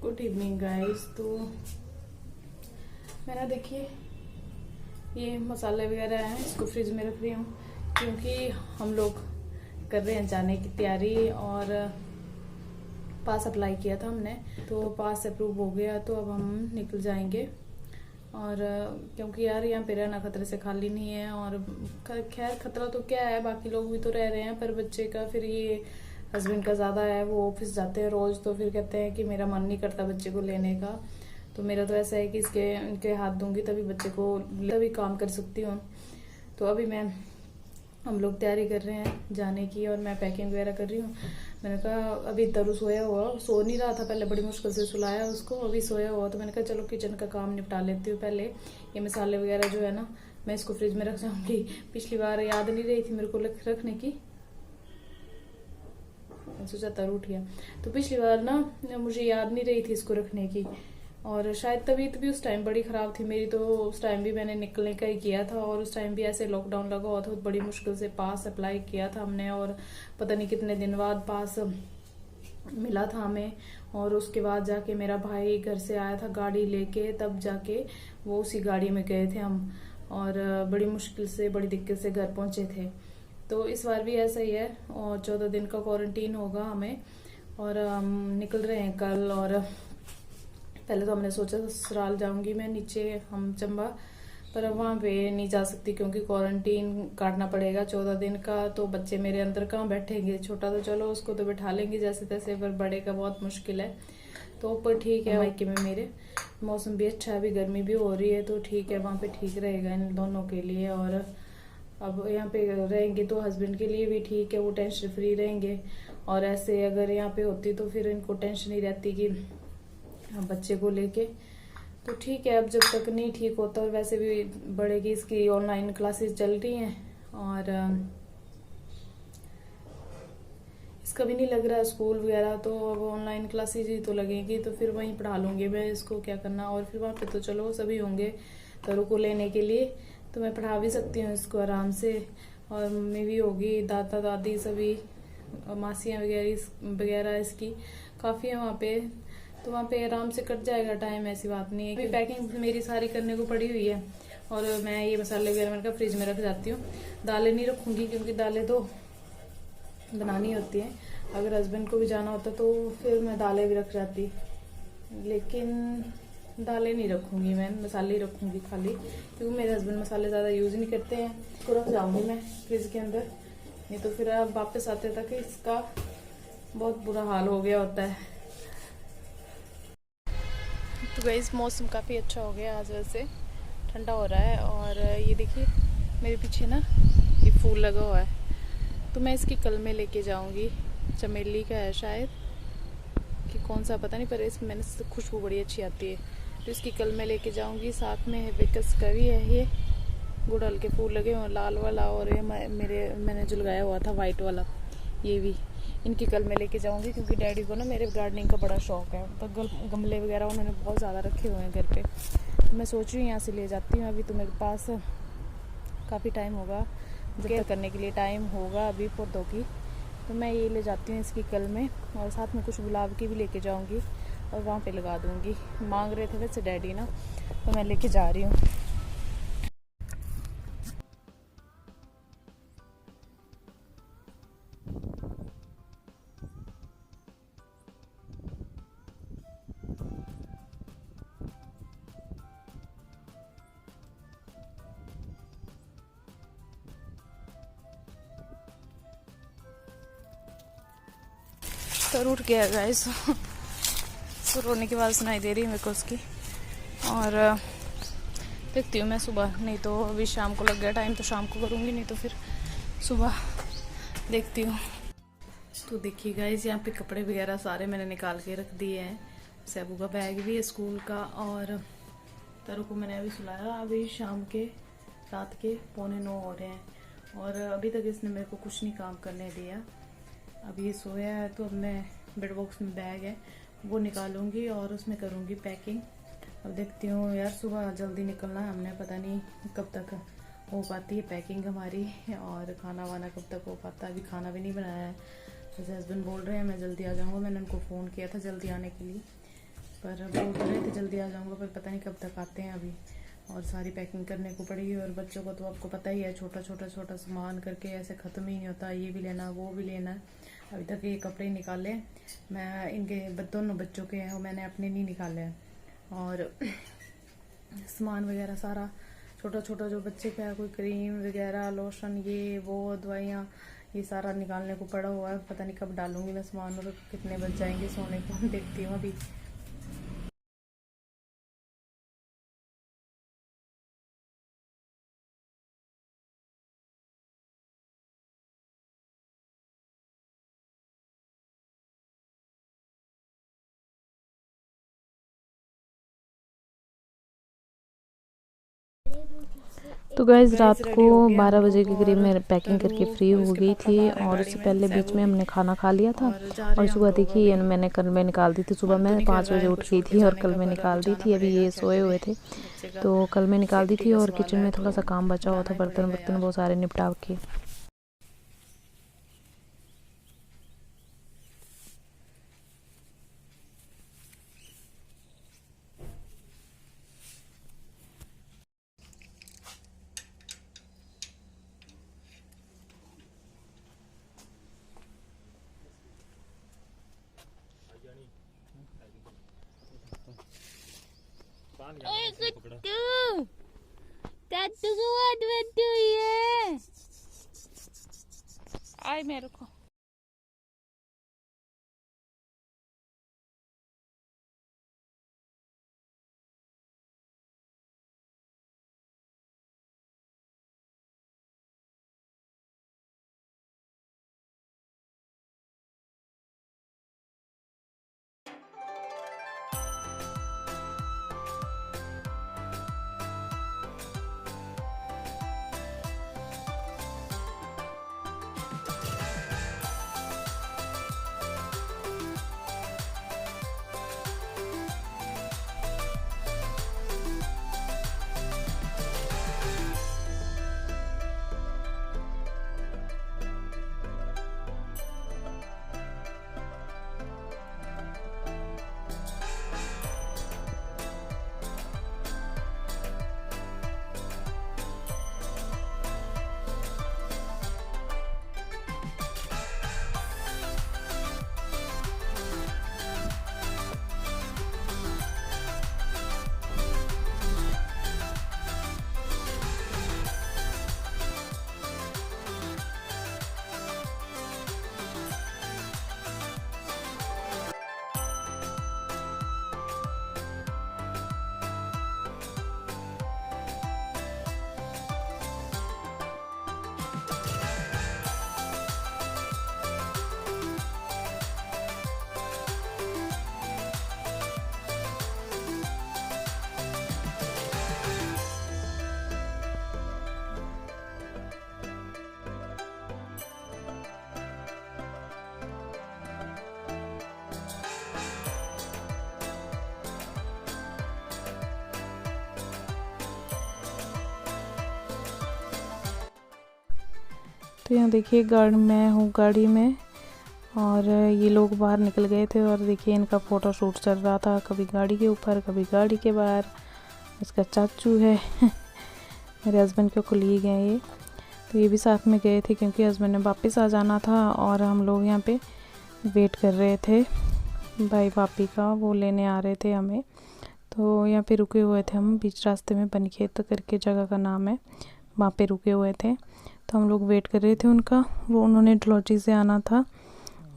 Good evening guys. तो मैंने देखिए ये मसाले वगैरह हैं, इसको फ्रिज में रख रही हूँ क्योंकि हम लोग कर रहे हैं जाने की तैयारी और पास अप्लाई किया था हमने, तो पास अप्रूव हो गया तो अब हम निकल जाएंगे। और क्योंकि यार यहाँ पे रहना खतरे से खाली नहीं है। और खैर खतरा तो क्या है, बाकी लोग भी तो रह रहे हैं, पर बच्चे का फिर ये हस्बैंड का ज़्यादा है, वो ऑफिस जाते हैं रोज़, तो फिर कहते हैं कि मेरा मन नहीं करता बच्चे को लेने का। तो मेरा तो ऐसा है कि इसके इनके हाथ दूंगी तभी बच्चे को तभी काम कर सकती हूँ। तो अभी हम लोग तैयारी कर रहे हैं जाने की और मैं पैकिंग वगैरह कर रही हूँ। मैंने कहा अभी तरु सोया हुआ, सो नहीं रहा था, पहले बड़ी मुश्किल से सुलाया उसको, अभी सोया हुआ, तो मैंने कहा चलो किचन का काम निपटा लेती हूँ पहले। ये मसाले वगैरह जो है ना, मैं इसको फ्रिज में रख जाऊंगी। पिछली बार याद नहीं रही थी मेरे को रखने की, सोचा तरु उठ गया, तो पिछली बार ना मुझे याद नहीं रही थी इसको रखने की। और शायद तबीयत भी उस टाइम बड़ी खराब थी मेरी, तो उस टाइम भी मैंने निकलने का ही किया था। और उस टाइम भी ऐसे लॉकडाउन लगा हुआ था, बड़ी मुश्किल से पास अप्लाई किया था हमने, और पता नहीं कितने दिन बाद पास मिला था हमें। और उसके बाद जाके मेरा भाई घर से आया था गाड़ी लेके, तब जाके वो उसी गाड़ी में गए थे हम, और बड़ी मुश्किल से बड़ी दिक्कत से घर पहुंचे थे। तो इस बार भी ऐसा ही है, और 14 दिन का क्वारंटीन होगा हमें, और हम निकल रहे हैं कल। और पहले तो हमने सोचा ससुराल जाऊंगी मैं नीचे हम चंबा, पर अब वहां पे नहीं जा सकती क्योंकि क्वारंटीन काटना पड़ेगा 14 दिन का। तो बच्चे मेरे अंदर कहाँ बैठेंगे, छोटा तो चलो उसको तो बैठा लेंगे जैसे तैसे, पर बड़े का बहुत मुश्किल है। तो ऊपर ठीक है मायके में मेरे, मौसम भी अच्छा है, अभी गर्मी भी हो रही है, तो ठीक है वहां पे ठीक रहेगा इन दोनों के लिए। और अब यहाँ पे रहेंगे तो हस्बैंड के लिए भी ठीक है, वो टेंशन फ्री रहेंगे। और ऐसे अगर यहाँ पे होती तो फिर इनको टेंशन ही रहती कि बच्चे को लेके। तो ठीक है, अब जब तक नहीं ठीक होता, और वैसे भी बड़े की इसकी ऑनलाइन क्लासेस चल रही हैं, और इसका भी नहीं लग रहा स्कूल वगैरह, तो अब ऑनलाइन क्लासेस ही तो लगेगी, तो फिर वहीं पढ़ा लूंगी मैं इसको, क्या करना। और फिर वहाँ पे तो चलो सभी होंगे तरू को लेने के लिए, तो मैं पढ़ा भी सकती हूँ इसको आराम से। और मम्मी भी होगी, दादा दादी सभी, मासियाँ वगैरह इसकी काफ़ी है वहाँ पे, तो वहाँ पे आराम से कट जाएगा टाइम, ऐसी बात नहीं है। पैकिंग मेरी सारी करने को पड़ी हुई है, और मैं ये मसाले वगैरह मैंने कहा फ्रिज में रख जाती हूँ। दालें नहीं रखूंगी क्योंकि दालें तो बनानी होती हैं, अगर हस्बैंड को भी जाना होता तो फिर मैं दालें भी रख जाती, लेकिन दालें नहीं रखूंगी मैं, मसाले ही रखूंगी खाली, क्योंकि मेरे हस्बैंड मसाले ज़्यादा यूज़ नहीं करते हैं। इसको रख जाऊंगी मैं फ्रिज के अंदर, नहीं तो फिर अब वापस आते तक इसका बहुत बुरा हाल हो गया होता है। तो गाइस मौसम काफ़ी अच्छा हो गया आज, वैसे ठंडा हो रहा है। और ये देखिए मेरे पीछे ना ये फूल लगा हुआ है, तो मैं इसकी कल में लेके जाऊंगी, चमेली का है शायद कि कौन सा पता नहीं, पर इसमें मैंने खुशबू बड़ी अच्छी आती है, तो इसकी कल में लेके जाऊंगी। साथ में हिबिस्कस का भी है, ये गुड़हल के फूल लगे हुए लाल वाला, और ये मैंने जो लगाया हुआ था वाइट वाला, ये भी इनकी कल में लेके जाऊंगी, क्योंकि डैडी को ना मेरे गार्डनिंग का बड़ा शौक है, तो गमले वगैरह उन्होंने बहुत ज़्यादा रखे हुए हैं घर पे, तो मैं सोच रही हूँ यहाँ से ले जाती हूँ। अभी तो मेरे पास काफ़ी टाइम होगा, केयर करने के लिए टाइम होगा अभी पौधों की, तो मैं ये ले जाती हूँ इसकी कल में। और साथ में कुछ गुलाब की भी लेके जाऊँगी और वहाँ पे लगा दूँगी। मांग रहे थे वैसे डैडी ना, तो मैं लेके जा रही हूँ। तो उठ गया गाइस, तो रोने की आवाज़ सुनाई दे रही है मेरे को उसकी। और देखती हूँ मैं सुबह, नहीं तो अभी शाम को लग गया टाइम तो शाम को करूँगी, नहीं तो फिर सुबह देखती हूँ। तो देखिए गाइस यहाँ पे कपड़े वगैरह सारे मैंने निकाल के रख दिए हैं, सैबू का बैग भी है स्कूल का, और तरु को मैंने अभी सुलाया, अभी शाम के रात के 8:45 हो रहे हैं, और अभी तक इसने मेरे को कुछ नहीं काम करने दिया। अभी ये सोया है, तो अब मैं बेड बॉक्स में बैग है वो निकालूंगी और उसमें करूंगी पैकिंग। अब देखती हूँ यार, सुबह जल्दी निकलना है हमने, पता नहीं कब तक हो पाती है पैकिंग हमारी, और खाना वाना कब तक हो पाता है। अभी खाना भी नहीं बनाया है, जैसे हस्बैंड बोल रहे हैं मैं जल्दी आ जाऊँगा, मैंने उनको फ़ोन किया था जल्दी आने के लिए, पर बोल तो रहे थे जल्दी आ जाऊँगा, पर पता नहीं कब तक आते हैं अभी। और सारी पैकिंग करने को पड़ेगी, और बच्चों को तो आपको पता ही है, छोटा छोटा सामान करके ऐसे ख़त्म ही नहीं होता, ये भी लेना वो भी लेना है। अभी तक ये कपड़े निकाले मैं, इनके दोनों बच्चों के हैं, मैंने अपने नहीं निकाले हैं। और सामान वगैरह सारा छोटा छोटा जो बच्चे का है, कोई क्रीम वगैरह, लोशन, ये वो दवाइयाँ, ये सारा निकालने को पड़ा हुआ है। पता नहीं कब डालूंगी मैं सामान, और कितने बच जाएंगे सोने को, देखती हूँ अभी। तो गाइस रात को 12 बजे के करीब मैं पैकिंग करके फ्री हो गई थी, और उससे पहले बीच में हमने खाना खा लिया था। और सुबह देखिए मैंने कल में निकाल दी थी, सुबह मैं 5 बजे उठ गई थी और कल में निकाल दी थी। अभी ये सोए हुए थे तो कल में निकाल दी थी, और किचन में थोड़ा सा काम बचा हुआ था, बर्तन बर्तन वो सारे निपटा के। आए मेरे को तो यहाँ देखिए गाड़ी, मैं हूँ गाड़ी में, और ये लोग बाहर निकल गए थे, और देखिए इनका फ़ोटो शूट चल रहा था, कभी गाड़ी के ऊपर कभी गाड़ी के बाहर। इसका चाचू है मेरे हस्बैंड के कोलीग हैं ये, तो ये भी साथ में गए थे क्योंकि हस्बैंड ने वापस आ जाना था, और हम लोग यहाँ पे वेट कर रहे थे भाई भाभी का, वो लेने आ रहे थे हमें। तो यहाँ पे रुके हुए थे हम बीच रास्ते में, बनखेत करके जगह का नाम है, वहाँ पे रुके हुए थे। तो हम लोग वेट कर रहे थे उनका, वो उन्होंने डलहौजी से आना था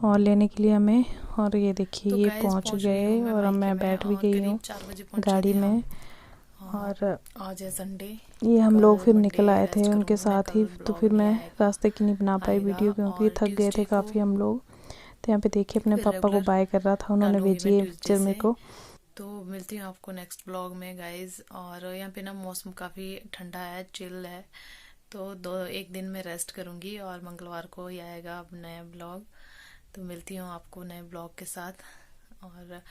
और लेने के लिए हमें। और ये देखिए तो ये पहुंच गए, और अब मैं बैठ भी गई हूँ गाड़ी में। और आज है संडे, ये हम लोग फिर निकल आए थे उनके साथ ही, तो फिर मैं रास्ते की नहीं बना पाई वीडियो क्योंकि थक गए थे काफ़ी हम लोग। तो यहाँ पे देखिए अपने पापा को बाय कर रहा था, उन्होंने भेजी है पिक्चर मेरे को। तो मिलती हूँ आपको नेक्स्ट ब्लॉग में गाइज। और यहाँ पे ना मौसम काफ़ी ठंडा है, चिल है, तो एक दिन में रेस्ट करूँगी, और मंगलवार को ही आएगा अब नया ब्लॉग। तो मिलती हूँ आपको नए ब्लॉग के साथ। और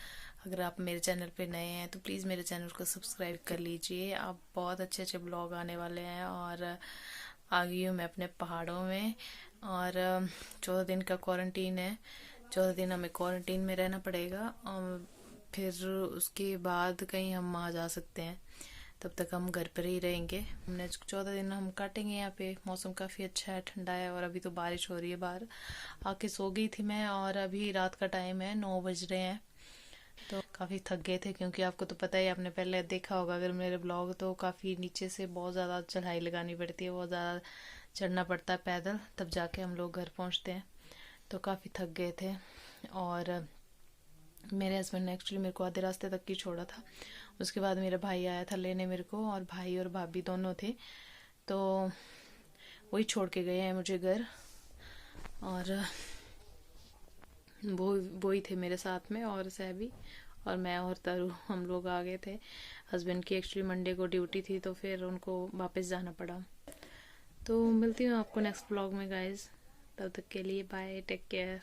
अगर आप मेरे चैनल पे नए हैं तो प्लीज़ मेरे चैनल को सब्सक्राइब कर लीजिए। आप बहुत अच्छे अच्छे ब्लॉग आने वाले हैं। और आ गई हूँ मैं अपने पहाड़ों में, और 14 दिन का क्वारंटीन है, 14 दिन हमें क्वारंटीन में रहना पड़ेगा। और फिर उसके बाद कहीं हम आ जा सकते हैं, तब तक हम घर पर ही रहेंगे। हमने 14 दिन हम काटेंगे यहाँ पे। मौसम काफ़ी अच्छा है, ठंडा है, और अभी तो बारिश हो रही है बाहर। आके सो गई थी मैं, और अभी रात का टाइम है, 9 बज रहे हैं। तो काफ़ी थक गए थे, क्योंकि आपको तो पता ही, आपने पहले देखा होगा अगर मेरे ब्लॉग, तो काफ़ी नीचे से बहुत ज़्यादा चढ़ाई लगानी पड़ती है, बहुत ज़्यादा चढ़ना पड़ता है पैदल, तब जाके हम लोग घर पहुँचते हैं। तो काफ़ी थक गए थे। और मेरे हस्बैंड ने एक्चुअली मेरे को आधे रास्ते तक ही छोड़ा था। उसके बाद मेरा भाई आया था लेने मेरे को, और भाई और भाभी दोनों थे, तो वही छोड़ के गए हैं मुझे घर। और वो ही थे मेरे साथ में, और सैबी और मैं और तरु, हम लोग आ गए थे। हस्बैंड की एक्चुअली मंडे को ड्यूटी थी, तो फिर उनको वापस जाना पड़ा। तो मिलती हूँ आपको नेक्स्ट ब्लॉग में गाइज, तब तक के लिए बाय, टेक केयर।